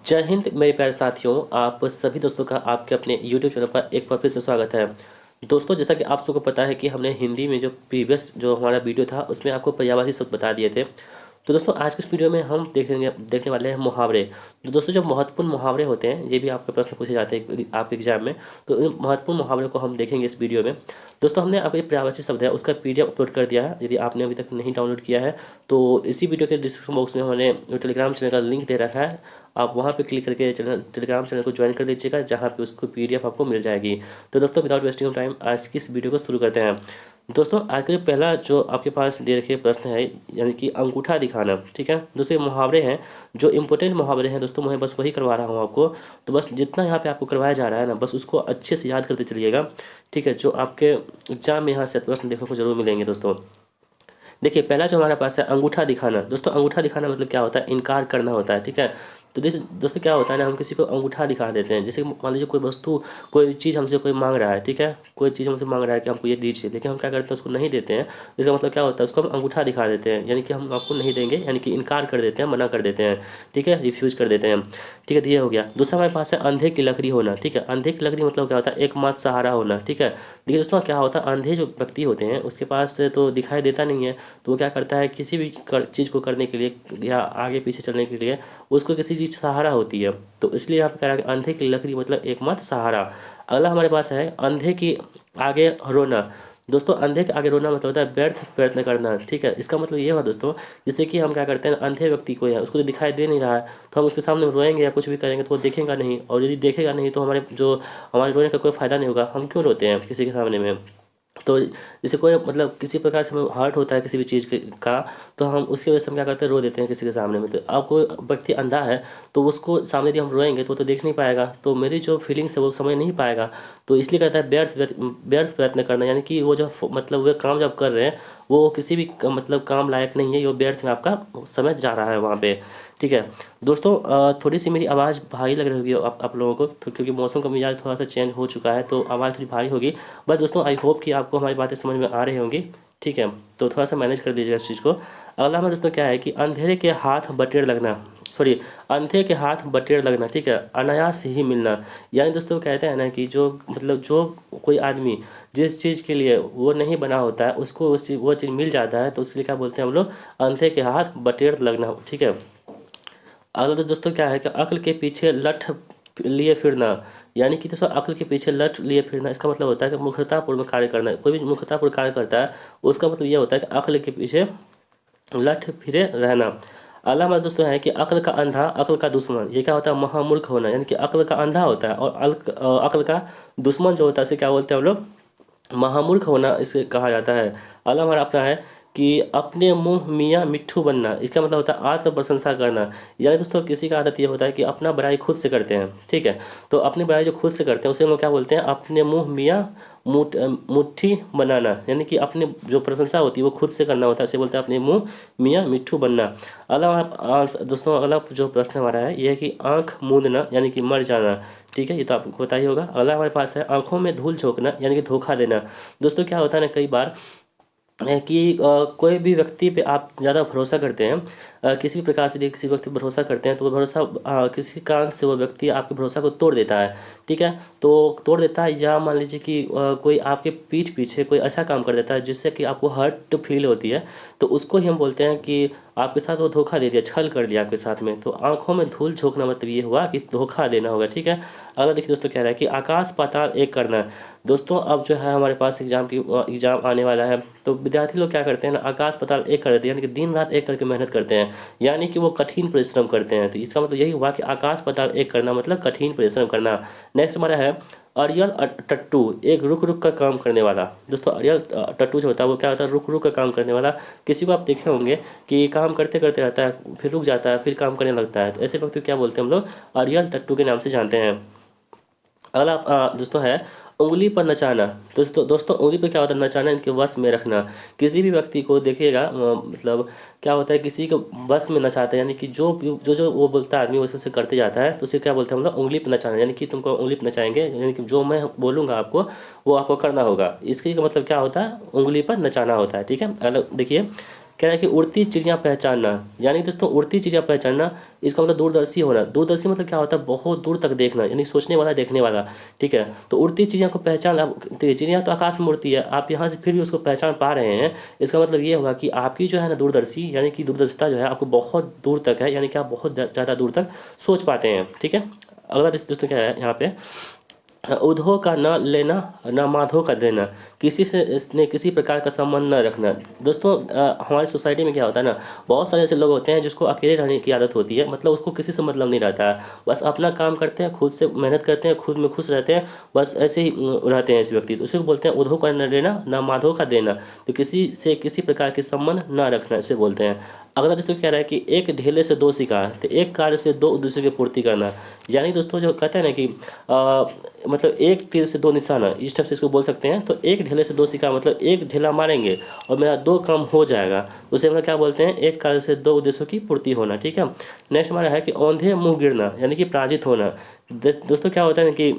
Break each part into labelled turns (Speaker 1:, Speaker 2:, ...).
Speaker 1: जय हिंद मेरे प्यारे साथियों। आप सभी दोस्तों का आपके अपने यूट्यूब चैनल पर एक बार फिर से स्वागत है। दोस्तों, जैसा कि आप सबको पता है कि हमने हिंदी में जो प्रीवियस जो हमारा वीडियो था उसमें आपको पर्यायवाची शब्द बता दिए थे। तो दोस्तों, आज के इस वीडियो में हम देखने वाले हैं मुहावरे। तो दोस्तों, जो महत्वपूर्ण मुहावरे होते हैं ये भी आपके प्रश्न पूछे जाते हैं आपके एग्जाम में। तो इन महत्वपूर्ण मुहावरे को हम देखेंगे इस वीडियो में। दोस्तों, हमने आपको पर्यायवाची शब्द है उसका पीडीएफ अपलोड कर दिया है। यदि आपने अभी तक नहीं डाउनलोड किया है तो इसी वीडियो के डिस्क्रिप्शन बॉक्स में हमने टेलीग्राम चैनल का लिंक दे रखा है। आप वहाँ पे क्लिक करके टेलीग्राम चैनल को ज्वाइन कर लीजिएगा, जहाँ पे उसको पीडीएफ आपको मिल जाएगी। तो दोस्तों, विदाउट वेस्टिंग ऑफ टाइम आज की इस वीडियो को शुरू करते हैं। दोस्तों, आज का जो पहला जो आपके पास दे रखे प्रश्न है, यानी कि अंगूठा दिखाना। ठीक है दोस्तों, ये मुहावरे हैं जो इंपॉर्टेंट मुहावरे हैं। दोस्तों, मैं बस वही करवा रहा हूँ आपको। तो बस जितना यहाँ पे आपको करवाया जा रहा है ना, बस उसको अच्छे से याद करते चलिएगा। ठीक है, जो आपके एग्जाम में यहाँ से प्रश्न देखने को जरूर मिलेंगे। दोस्तों देखिए, पहला जो हमारे पास है अंगूठा दिखाना। दोस्तों, अंगूठा दिखाना मतलब क्या होता है? इनकार करना होता है। ठीक है, तो देखिए दोस्तों, क्या होता है ना, हम किसी को अंगूठा दिखा देते हैं। जैसे मान लीजिए कोई वस्तु, कोई चीज़ हमसे कोई मांग रहा है। ठीक है, कोई चीज़ हमसे मांग रहा है कि हमको ये दीजिए, लेकिन हम क्या करते हैं, उसको नहीं देते हैं। इसका मतलब क्या होता है? उसको हम अंगूठा दिखा देते हैं, यानी कि हम आपको नहीं देंगे, यानी कि इनकार कर देते हैं, मना कर देते हैं। ठीक है, रिफ्यूज कर देते हैं। ठीक है, तो ये हो गया। दूसरा हमारे पास है अंधे की लकड़ी होना। ठीक है, अंधे की लकड़ी मतलब क्या होता है? एकमात्र सहारा होना। ठीक है, देखिए दोस्तों, क्या होता है, अंधे जो व्यक्ति होते हैं उसके पास तो दिखाई देता नहीं है। तो वो क्या करता है, किसी भी चीज़ को करने के लिए या आगे पीछे चलने के लिए उसको किसी चीज़ सहारा होती है। तो इसलिए यहाँ पे कह रहा है कि अंधे की लकड़ी मतलब एकमात्र सहारा। अगला हमारे पास है अंधे की आगे रोना। दोस्तों, अंधे के आगे रोना मतलब होता है व्यर्थ प्रयत्न करना। ठीक है, इसका मतलब ये हुआ दोस्तों, जैसे कि हम क्या करते हैं, अंधे व्यक्ति को है, उसको तो दिखाई दे नहीं रहा है, तो हम उसके सामने रोएंगे या कुछ भी करेंगे तो वो देखेगा नहीं, और यदि देखेगा नहीं तो हमारे रोने का कोई फ़ायदा नहीं होगा। हम क्यों रोते हैं किसी के सामने में? तो जैसे कोई मतलब किसी प्रकार से हमें हर्ट होता है किसी भी चीज़ का, तो हम उसकी वजह से हम क्या करते हैं, रो देते हैं किसी के सामने में। तो अब कोई व्यक्ति अंधा है, तो उसको सामने यदि हम रोएंगे तो वो तो देख नहीं पाएगा, तो मेरी जो फीलिंग्स है वो समझ नहीं पाएगा। तो इसलिए कहता है व्यर्थ प्रयत्न करना, यानी कि वो जो मतलब वे काम जब कर रहे हैं वो किसी भी मतलब काम लायक नहीं है, ये व्यर्थ में आपका समय जा रहा है वहाँ पे। ठीक है दोस्तों, थोड़ी सी मेरी आवाज़ भारी लग रही होगी आप लोगों को, तो क्योंकि मौसम का मिजाज थोड़ा सा चेंज हो चुका है तो आवाज़ थोड़ी भारी होगी। बस दोस्तों, आई होप कि आपको हमारी बातें समझ में आ रही होंगी। ठीक है, तो थोड़ा सा मैनेज कर दीजिएगा इस चीज़ को। अगला हमारा दोस्तों क्या है कि अंधेरे के हाथ बटेर लगना, सॉरी, अंधे के हाथ बटेर लगना। ठीक है, अनायास ही मिलना। यानी दोस्तों कहते हैं ना कि जो मतलब जो कोई आदमी जिस चीज़ के लिए वो नहीं बना होता है उसको वो चीज़ मिल जाता है, तो उसके लिए क्या बोलते हैं हम लोग? अंधे के हाथ बटेर लगना। ठीक है, अगला तो दोस्तों क्या है कि अक्ल के पीछे लठ लिए फिरना। यानी कि दोस्तों, अक्ल के पीछे लठ लिए फिरना, इसका मतलब होता है कि मूर्खतापूर्ण कार्य करना। कोई भी मूर्खतापूर्ण कार्य करता है उसका मतलब ये होता है कि अक्ल के पीछे लठ फिरे रहना। अगला हमारा दोस्तों है कि अक्ल का अंधा अक्ल का दुश्मन। ये क्या होता है? महामूर्ख होना। यानी कि अक्ल का अंधा होता है और अक्ल का दुश्मन जो होता है इसे क्या बोलते हैं हम लोग? महामूर्ख होना इसे कहा जाता है। अगला हमारा अपना है कि अपने मुंह मियाँ मिट्ठू बनना। इसका मतलब होता है आत्म प्रशंसा करना। यानी दोस्तों, किसी का आदत ये होता है कि अपना बड़ाई खुद से करते हैं। ठीक है, तो अपनी बड़ाई जो खुद से करते हैं उसे हम लोग क्या बोलते हैं? अपने मुंह मियाँ मुट्ठी बनाना। यानी कि अपने जो प्रशंसा होती है वो खुद से करना होता है, इसे बोलते हैं अपने मुंह मियाँ मिट्ठू बनना। दोस्तों, अगला जो प्रश्न हमारा है ये है कि आँख मूंदना, यानी कि मर जाना। ठीक है, ये तो आपको पता ही होगा। अगला हमारे पास है आंखों में धूल झोंकना, यानी कि धोखा देना। दोस्तों, क्या होता है ना, कई बार है कि कोई भी व्यक्ति पे आप ज़्यादा भरोसा करते हैं, किसी भी प्रकार से यदि किसी व्यक्ति पर भरोसा करते हैं तो वो भरोसा किसी कारण से वो व्यक्ति आपके भरोसा को तोड़ देता है। ठीक है, तो तोड़ देता है, या मान लीजिए कि कोई आपके पीठ पीछे कोई ऐसा काम कर देता है जिससे कि आपको हर्ट फील होती है, तो उसको ही हम बोलते हैं कि आपके साथ वो धोखा दे दिया, छल कर दिया आपके साथ में। तो आंखों में धूल झोंकना मतलब ये हुआ कि धोखा देना होगा। ठीक है, अगला देखिए दोस्तों, कह रहा है कि आकाश पाताल एक करना। दोस्तों, अब जो है हमारे पास एग्ज़ाम आने वाला है, तो विद्यार्थी लोग क्या करते हैं ना, आकाश पाताल एक कर देते हैं, यानी कि दिन रात एक करके मेहनत करते हैं, यानी कि वो कठिन परिश्रम करते हैं। तो इसका मतलब यही हुआ कि आकाश पाताल एक करना मतलब कठिन परिश्रम करना। नेक्स्ट हमारा है अरियल टट्टू, एक रुक रुक कर काम करने वाला। दोस्तों, अरियल टट्टू जो होता है वो क्या होता है? रुक रुक कर काम करने वाला। किसी को आप देखे होंगे कि काम करते करते रहता है, फिर रुक जाता है, फिर काम करने लगता है, तो ऐसे व्यक्ति को क्या बोलते हैं हम लोग? अरियल टट्टू के नाम से जानते हैं। अगला दोस्तों है उंगली पर नचाना। दोस्तों उंगली पर क्या होता है? नचाना, इनके वश में रखना। किसी भी व्यक्ति को देखिएगा, मतलब क्या होता है, किसी को वश में नचाता है, यानी कि जो जो वो बोलता है आदमी वैसे वैसे करते जाता है, तो उसे क्या बोलते हैं हम लोग? उंगली पर नचाना। यानी कि तुमको उंगली पर नचाएंगे, यानी कि जो मैं बोलूँगा आपको वो आपको करना होगा। इसके का मतलब क्या होता है? उंगली पर नचाना होता है। ठीक है, अगला देखिए कह रहा है कि उड़ती चिड़िया पहचानना, यानी दोस्तों उड़ती चिड़िया पहचानना इसका मतलब दूरदर्शी होना। दूरदर्शी मतलब क्या होता है, बहुत दूर तक देखना, यानी सोचने वाला, देखने वाला, ठीक है। तो उड़ती चिड़िया को पहचान, अब देखिए चिड़िया तो आकाश में उड़ती है, आप यहाँ से फिर भी उसको पहचान पा रहे हैं, इसका मतलब ये होगा कि आपकी जो है ना दूरदर्शी यानी कि दूरदर्शिता जो है आपको बहुत दूर तक है, यानी कि आप बहुत ज़्यादा दूर तक सोच पाते हैं, ठीक है। अगला दोस्तों क्या है यहाँ पे, उधो का न लेना न माधो का देना, किसी से इसने किसी प्रकार का संबंध न रखना। दोस्तों हमारी सोसाइटी में क्या होता है ना, बहुत सारे ऐसे लोग होते हैं जिसको अकेले रहने की आदत होती है, मतलब उसको किसी से मतलब नहीं रहता है, बस अपना काम करते हैं, खुद से मेहनत करते हैं, खुद में खुश रहते हैं, बस ऐसे ही रहते हैं ऐसे व्यक्ति। तो उसे बोलते हैं उधो का न लेना न माधो का देना, तो किसी से किसी प्रकार के संबंध न रखना इसे बोलते हैं। अगला दोस्तों कह रहा है कि एक ढेले से दो शिकार, तो एक कार्य से दो उद्देश्यों की पूर्ति करना, यानी दोस्तों जो कहते हैं ना कि मतलब एक तीर से दो निशाना, इस टाइप से इसको बोल सकते हैं। तो एक ढेले से दो शिकार मतलब एक ढेला मारेंगे और मेरा दो काम हो जाएगा, उसे हम लोग क्या बोलते हैं, एक कार्य से दो उद्देश्यों की पूर्ति होना, ठीक है। नेक्स्ट हमारा है कि औंधे मुंह गिरना, यानी कि पराजित होना। दोस्तों क्या होता है कि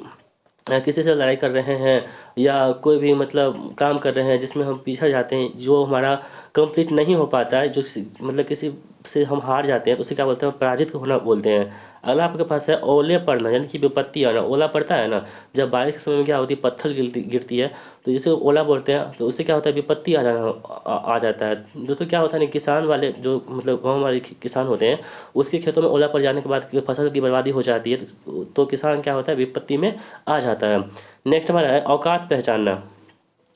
Speaker 1: किसी से लड़ाई कर रहे हैं या कोई भी मतलब काम कर रहे हैं जिसमें हम पिछड़ जाते हैं, जो हमारा कंप्लीट नहीं हो पाता है, जो मतलब किसी से हम हार जाते हैं, तो उसे क्या बोलते हैं, पराजित होना बोलते हैं। अगला आपके पास है ओले पड़ना, यानी कि विपत्ति आना। ओला पड़ता है ना, जब बारिश के समय में क्या होती है, पत्थर गिरती है, तो जिसे ओला बोलते हैं, तो उससे क्या होता है, विपत्ति आ जाना आ जाता है। दोस्तों क्या होता है ना, किसान वाले जो मतलब गाँव वाले किसान होते हैं, उसके खेतों में ओला पड़ जाने के बाद फसल की बर्बादी हो जाती है, तो किसान क्या होता है, विपत्ति में आ जाता है। नेक्स्ट हमारा है औकात पहचानना,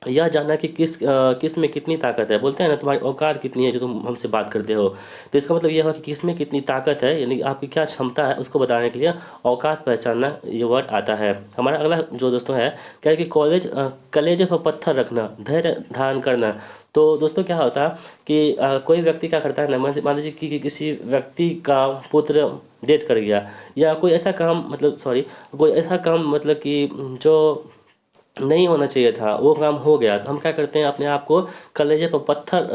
Speaker 1: यह जानना कि किस में कितनी ताकत है। बोलते हैं ना तुम्हारी औकात कितनी है जो तुम हमसे बात करते हो, तो इसका मतलब यह हुआ कि किस में कितनी ताकत है, यानी आपकी क्या क्षमता है उसको बताने के लिए औकात पहचानना ये वर्ड आता है। हमारा अगला जो दोस्तों है, क्या है कि कलेजे पर पत्थर रखना, धैर्य धारण करना। तो दोस्तों क्या होता है कि कोई व्यक्ति क्या करता है ना, मान लीजिए कि किसी व्यक्ति का पुत्र डेथ कर गया, या कोई ऐसा काम मतलब सॉरी कोई ऐसा काम मतलब कि जो नहीं होना चाहिए था वो काम हो गया, तो हम क्या करते हैं, अपने आप को कलेजे पर पत्थर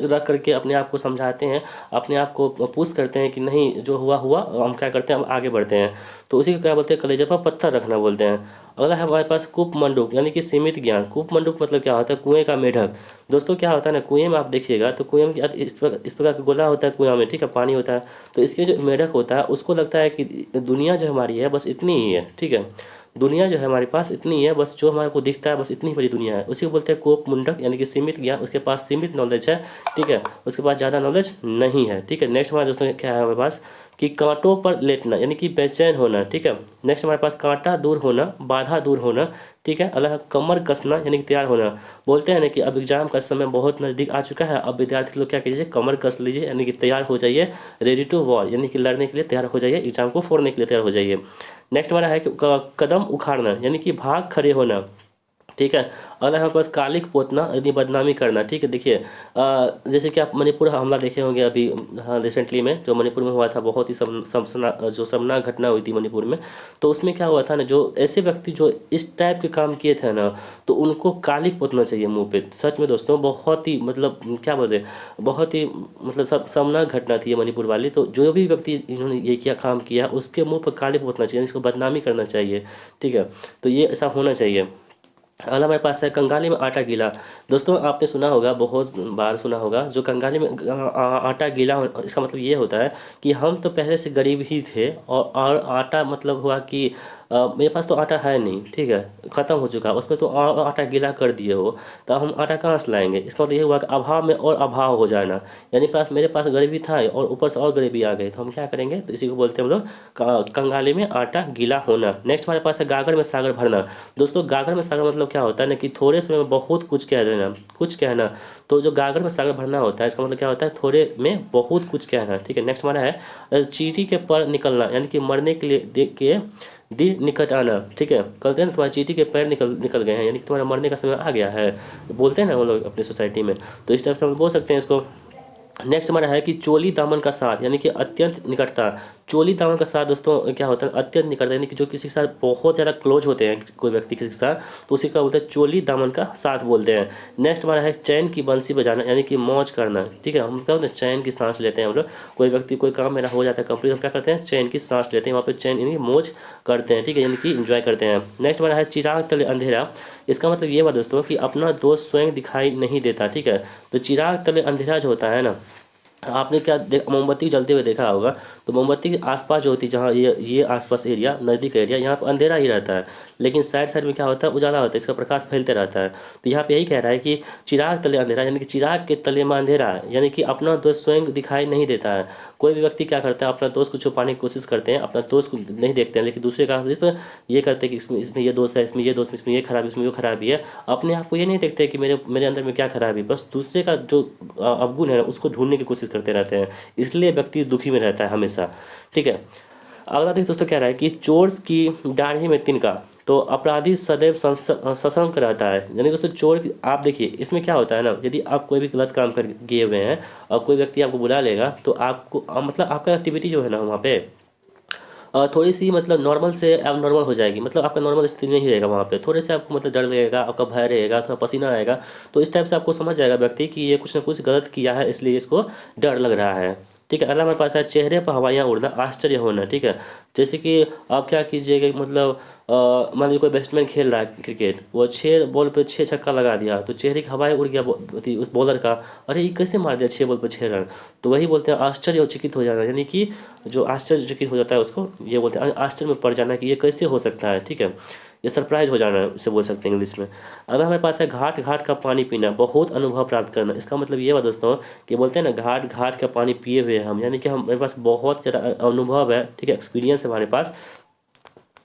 Speaker 1: रख करके अपने आप को समझाते हैं, अपने आप को पुश करते हैं कि नहीं जो हुआ हुआ, हम क्या करते हैं, हम आगे बढ़ते हैं। तो उसी को क्या बोलते हैं, कलेजे पर पत्थर रखना बोलते हैं। अगला है हमारे पास कूप मंडूक, यानी कि सीमित ज्ञान। कूप मंडूक मतलब क्या होता है, कुएं का मेढक। दोस्तों क्या होता है ना, कुएं में आप देखिएगा तो कुएं में इस प्रकार का गोला होता है कुएं में, ठीक है, पानी होता है, तो इसके जो मेढक होता है उसको लगता है कि दुनिया जो हमारी है बस इतनी ही है, ठीक है, दुनिया जो है हमारे पास इतनी है, बस जो हमारे को दिखता है बस इतनी बड़ी दुनिया है। उसी को बोलते हैं कोप मुंडक, यानी कि सीमित ज्ञान, उसके पास सीमित नॉलेज है, ठीक है, उसके पास ज़्यादा नॉलेज नहीं है, ठीक है। नेक्स्ट हमारे दोस्तों क्या है हमारे पास कि कांटों पर लेटना, यानी कि बेचैन होना, ठीक है। नेक्स्ट हमारे पास कांटा दूर होना, बाधा दूर होना, ठीक है। अगला कमर कसना, यानी कि तैयार होना। बोलते हैं ना कि अब एग्जाम का समय बहुत नज़दीक आ चुका है, अब विद्यार्थी लोग क्या कीजिए, कमर कस लीजिए, यानी कि तैयार हो जाइए, रेडी टू वॉर, यानी कि लड़ने के लिए तैयार हो जाइए, एग्जाम को फोड़ने के लिए तैयार हो जाइए। नेक्स्ट हमारा है कि कदम उखाड़ना, यानी कि भाग खड़े होना, ठीक है। अगला हमारे पास कालिक पोतना, यानी बदनामी करना, ठीक है। देखिए जैसे कि आप मणिपुर हमला देखे होंगे अभी, हाँ रिसेंटली में जो मणिपुर में हुआ था, बहुत ही जो शर्मनाक घटना हुई थी मणिपुर में। तो उसमें क्या हुआ था ना, जो ऐसे व्यक्ति जो इस टाइप के काम किए थे ना, तो उनको कालिक पोतना चाहिए मुंह पे। सच में दोस्तों बहुत ही मतलब क्या बोलते, बहुत ही मतलब शर्मनाक घटना थी ये मणिपुर वाली। तो जो भी व्यक्ति इन्होंने ये किया काम किया, उसके मुँह पर कालिक पोतना चाहिए, इसको बदनामी करना चाहिए, ठीक है। तो ये ऐसा होना चाहिए। अगला हमारे पास है कंगाली में आटा गीला। दोस्तों आपने सुना होगा, बहुत बार सुना होगा, जो कंगाली में आटा गीला इसका मतलब ये होता है कि हम तो पहले से गरीब ही थे, और आटा मतलब हुआ कि मेरे पास तो आटा है नहीं, ठीक है, ख़त्म हो चुका, उसमें तो आटा गीला कर दिए हो, तो हम आटा कहाँ से लाएंगे। इसका मतलब ये हुआ कि अभाव में और अभाव हो जाना, यानी मेरे पास गरीबी था और ऊपर से और गरीबी आ गई, तो हम क्या करेंगे, तो इसी को बोलते हैं हम लोग कंगाली में आटा गीला होना। नेक्स्ट हमारे पास है गागर में सागर भरना। दोस्तों गागर में सागर मतलब क्या होता है ना, कि थोड़े समय में बहुत कुछ कह देना, कुछ कहना। तो जो गागर में सागर भरना होता है, इसका मतलब क्या होता है, थोड़े में बहुत कुछ कहना, ठीक है। नेक्स्ट हमारा है चींटी के पर निकलना, यानी कि मरने के लिए देख के दिन निकट आना, ठीक है। कहते हैं ना तुम्हारे चींटी के पैर निकल गए हैं, यानी कि तुम्हारा मरने का समय आ गया है, बोलते हैं ना वो लोग अपनी सोसाइटी में, तो इस टाइप से हम बोल सकते हैं इसको। नेक्स्ट हमारा है कि चोली दामन का साथ, यानी कि अत्यंत निकटता। चोली दामन का साथ दोस्तों क्या होता है, अत्यंत निकटता, यानी कि जो किसी के साथ बहुत ज़्यादा क्लोज होते हैं कोई व्यक्ति किसी के साथ, तो उसी का बोलते हैं चोली दामन का साथ बोलते हैं। नेक्स्ट हमारा है चैन की बंसी बजाना, यानी कि मौज करना। ठीक है, हम क्या होता है चैन की सांस लेते हैं हम लोग। कोई व्यक्ति कोई काम मेरा हो जाता है कंप्लीट, हम क्या करते हैं चैन की सांस लेते हैं, वहाँ पे चैन यानी मौज करते हैं। ठीक है, यानी कि इंजॉय करते हैं। नेक्स्ट हमारा है चिराग तले अंधेरा। इसका मतलब ये बात दोस्तों कि अपना दोस्त स्वयं दिखाई नहीं देता। ठीक है, तो चिराग तले अंधेरा जो होता है ना, आपने क्या मोमबत्ती जलते हुए देखा होगा, तो मोमबत्ती के आसपास जो होती है, जहाँ ये आसपास एरिया नज़दीक एरिया, यहाँ पर अंधेरा ही रहता है, लेकिन साइड साइड में क्या होता है उजाला होता है, इसका प्रकाश फैलते रहता है। तो यहाँ पे यही कह रहा है कि चिराग तले अंधेरा, यानी कि चिराग के तले में अंधेरा है, यानी कि अपना दोस्त स्वयं दिखाई नहीं देता है। कोई भी व्यक्ति क्या करता है, अपना दोस्त को छुपाने की कोशिश करते हैं, अपना दोस्त को नहीं देखते हैं, लेकिन दूसरे का इस पर ये करते हैं कि इसमें इसमें ये दोस्त है, इसमें ये दोस्त, इसमें ये खराबी, इसमें वो खराबी है। अपने आप को ये नहीं देखते कि मेरे मेरे अंदर में क्या खराबी, बस दूसरे का जो अवगुण है उसको ढूंढने की कोशिश करते रहते हैं, इसलिए व्यक्ति दुखी में रहता है हमेशा। ठीक है, अगला देखिए दोस्तों क्या रहा है कि चोर की दाढ़ी में तिनका, तो अपराधी सदैव सशंक रहता है। यानी दोस्तों चोर आप देखिए इसमें क्या होता है ना, यदि आप कोई भी गलत काम कर किए हुए हैं और कोई व्यक्ति आपको बुला लेगा, तो आपको मतलब आपका एक्टिविटी जो है ना वहाँ पे थोड़ी सी मतलब नॉर्मल से अब नॉर्मल हो जाएगी, मतलब आपका नॉर्मल स्थिति नहीं रहेगा वहाँ पे, थोड़े से आपको मतलब डर लगेगा, आपका भय रहेगा, थोड़ा पसीना आएगा। तो इस टाइप से आपको समझ जाएगा व्यक्ति कि ये कुछ ना कुछ गलत किया है, इसलिए इसको डर लग रहा है। ठीक है, अगला हमारे पास है चेहरे पर हवाइयाँ उड़ना, आश्चर्य होना। ठीक है, जैसे कि आप क्या कीजिएगा कि मतलब मान लीजिए कोई बैट्समैन खेल रहा है क्रिकेट, वो 6 बॉल पे 6 छक्का लगा दिया, तो चेहरे की हवाएं उड़ गया उस बॉलर का, अरे ये कैसे मार दिया 6 बॉल पे 6 रन। तो वही बोलते हैं आश्चर्यचकित हो जाना, यानी कि जो आश्चर्यचकित हो जाता है उसको ये बोलते हैं आश्चर्य में पड़ जाना कि ये कैसे हो सकता है। ठीक है, ये सरप्राइज हो जाना इसे बोल सकते हैं इंग्लिश में। अगर हमारे पास है घाट घाट का पानी पीना, बहुत अनुभव प्राप्त करना। इसका मतलब ये बात दोस्तों कि बोलते हैं ना घाट घाट का पानी पिए हुए हम, यानी कि हमारे पास बहुत ज़्यादा अनुभव है। ठीक है, एक्सपीरियंस है हमारे पास।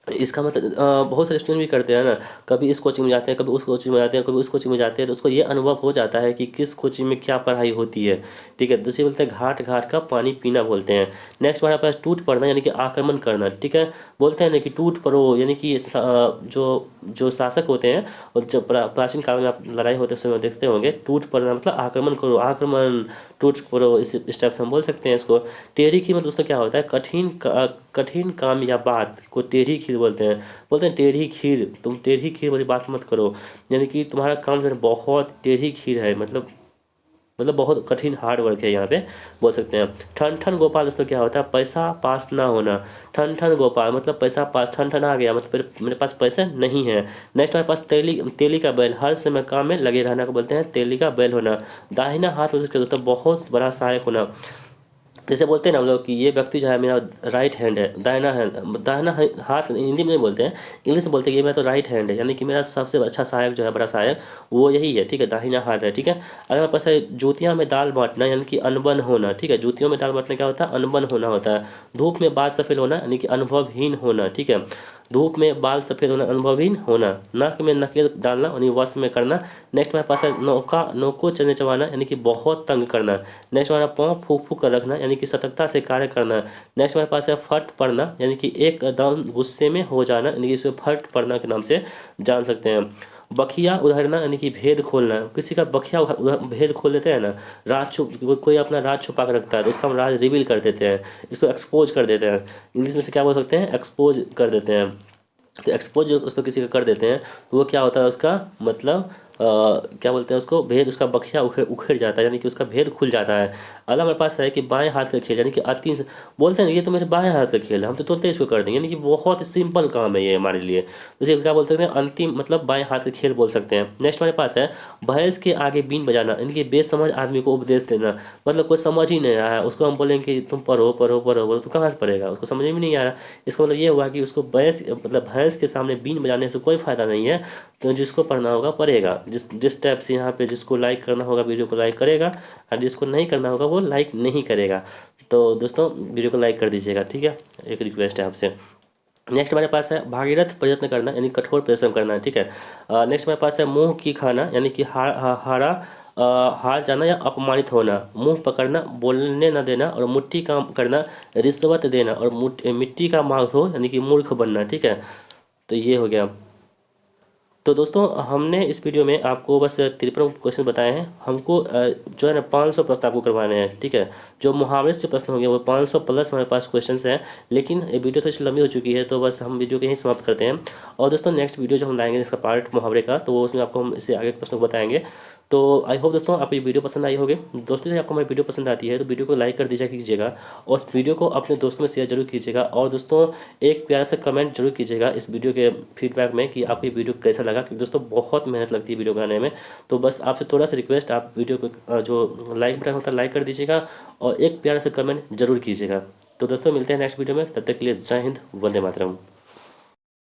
Speaker 1: इसका मतलब बहुत सारे स्टूडेंट भी करते हैं ना, कभी इस कोचिंग में जाते हैं, कभी उस कोचिंग में जाते हैं, कभी उस कोचिंग में जाते हैं, तो उसको ये अनुभव हो जाता है कि किस कोचिंग में क्या पढ़ाई होती है। ठीक है, तो इसे बोलते हैं घाट घाट का पानी पीना बोलते हैं। नेक्स्ट हमारे पास टूट पड़ना, यानी कि आक्रमण करना। ठीक है, बोलते हैं ना कि टूट पड़ो, यानी कि जो जो शासक होते हैं और जब प्राचीन काल में आप लड़ाई होते समय देखते होंगे, टूट पड़ना मतलब आक्रमण करो, आक्रमण, टूट पड़ो, इस टाइप से हम बोल सकते हैं इसको। टेढ़ी खीर में दोस्तों क्या होता है, कठिन काम या बात को टेढ़ी खीर बोलते हैं टेढ़ी खीर, तुम टेढ़ी खीर वाली बात मत करो, यानी कि तुम्हारा काम जो है बहुत टेढ़ी खीर है, मतलब बहुत कठिन हार्ड वर्क है यहाँ पे बोल सकते हैं। ठन ठन गोपाल दोस्तों क्या होता है, पैसा पास ना होना। ठन ठन गोपाल मतलब पैसा पास, ठन ठन आ गया मतलब मेरे पास पैसा नहीं है। नेक्स्ट हमारे पास तेली तेली का बैल, हर समय काम में लगे रहना को बोलते हैं तेली का बैल होना। दाहिना हाथ दोस्तों बहुत बड़ा सहायक होना। जैसे बोलते हैं ना हम लोग कि ये व्यक्ति जो है मेरा राइट हैंड है, हाथ हिंदी में नहीं बोलते हैं, इंग्लिश में बोलते हैं कि ये मेरा तो राइट हैंड है, यानी कि मेरा सबसे अच्छा सहायक जो है, बड़ा सहायक वो यही है। ठीक है, दाहिना हाथ है। ठीक है, अगर हमारे पास है जूतियाँ में दाल बांटना, यानी कि अनबन होना। ठीक है, जूतियों में दाल बांटना क्या होता है, अनबन होना होता है। धूप में बाल सफ़ेद होना, यानी कि अनुभवहीन होना। ठीक है, धूप में बाल सफ़ेद होना, अनुभवहीन होना। नाक में नकेल डालना, यानी वश में करना। नेक्स्ट हमारे पास है नौको चने चबाना, यानी कि बहुत तंग करना। नेक्स्ट हमारा पाँव फूक फूक कर रखना, यानी कि सतर्कता से कार्य करना। नेक्स्ट हमारे पास है फट पड़ना, यानी कि एकदम गुस्से में हो जाना, यानी कि इसे फट पड़ना के नाम से जान सकते हैं। बखिया उधरना, यानी कि भेद खोलना, किसी का बखिया भेद खोल देते हैं ना, राज छुप कोई अपना राज छुपा कर रखता है तो उसका हम राज रिवील कर देते हैं, इसको एक्सपोज कर देते हैं। इंग्लिश में से क्या बोल सकते हैं, एक्सपोज कर देते हैं। तो एक्सपोज जो उसको किसी का कर देते हैं तो वो क्या होता है, उसका मतलब क्या बोलते हैं उसको, भेद, उसका बखिया उखड़ उखड़ जाता है, यानी कि उसका भेद खुल जाता है। अगला हमारे पास है कि बाएं हाथ का खेल, यानी कि अति बोलते हैं ये तो मेरे बाएं हाथ का खेल है, हम तो तुरंत ही इसको कर देंगे, यानी कि बहुत सिंपल काम है ये हमारे लिए। जैसे क्या बोलते हैं अंतिम मतलब बाएं हाथ का खेल बोल सकते हैं। नेक्स्ट हमारे पास है भैंस के आगे बीन बजाना, यानी कि बेसमझ आदमी को उपदेश देना, मतलब कोई समझ ही नहीं रहा है उसको हम बोलेंगे कि तुम पढ़ो पढ़ो पढ़ो पढ़ो, तो कहाँ से पढ़ेगा, उसको समझ में नहीं आ रहा। इसका मतलब ये हुआ कि उसको भैंस के सामने बीन बजाने से कोई फ़ायदा नहीं है। तो जिसको पढ़ना होगा पढ़ेगा, जिस टाइप से यहाँ पे जिसको लाइक करना होगा वीडियो को लाइक करेगा, और जिसको नहीं करना होगा वो लाइक नहीं करेगा। तो दोस्तों वीडियो को लाइक कर दीजिएगा, ठीक है, एक रिक्वेस्ट है आपसे। नेक्स्ट हमारे पास है भागीरथ प्रयत्न करना, यानी कठोर परिश्रम करना। ठीक है, नेक्स्ट हमारे पास है मुंह की खाना, यानी कि हार जाना या अपमानित होना। मुंह पकड़ना, बोलने न देना, और मुट्ठी काम करना, रिश्वत देना, और मिट्टी का मांग हो, यानी कि मूर्ख बनना। ठीक है, तो ये हो गया। तो दोस्तों हमने इस वीडियो में आपको बस 53 क्वेश्चन बताए हैं। हमको जो है ना 500 प्रश्न आपको करवाने हैं, ठीक है। जो मुहावरे से प्रश्न होंगे वो 500 प्लस हमारे पास क्वेश्चन हैं। लेकिन ये वीडियो थोड़ी सी लंबी हो चुकी है, तो बस हम वीडियो को यहीं समाप्त करते हैं। और दोस्तों नेक्स्ट वीडियो जो हम लाएंगे इसका पार्ट मुहावरे का, तो वो उसमें आपको हम इससे आगे के प्रश्नों को बताएंगे। तो आई होप दोस्तों आपको ये वीडियो पसंद आई होगी। दोस्तों यदि आपको हमारी वीडियो पसंद आती है तो वीडियो को लाइक कर दीजिए कीजिएगा, और इस वीडियो को अपने दोस्तों में शेयर जरूर कीजिएगा। और दोस्तों एक प्यारा सा कमेंट जरूर कीजिएगा इस वीडियो के फीडबैक में कि आपको ये वीडियो कैसा लगा, क्योंकि दोस्तों बहुत मेहनत लगती है वीडियो बनाने में। तो बस आपसे थोड़ा सा रिक्वेस्ट, आप वीडियो को जो लाइक बटन होता है लाइक कर दीजिएगा, और एक प्यारा सा कमेंट जरूर कीजिएगा। तो दोस्तों मिलते हैं नेक्स्ट वीडियो में, तब तक के लिए जय हिंद, वंदे मातरम।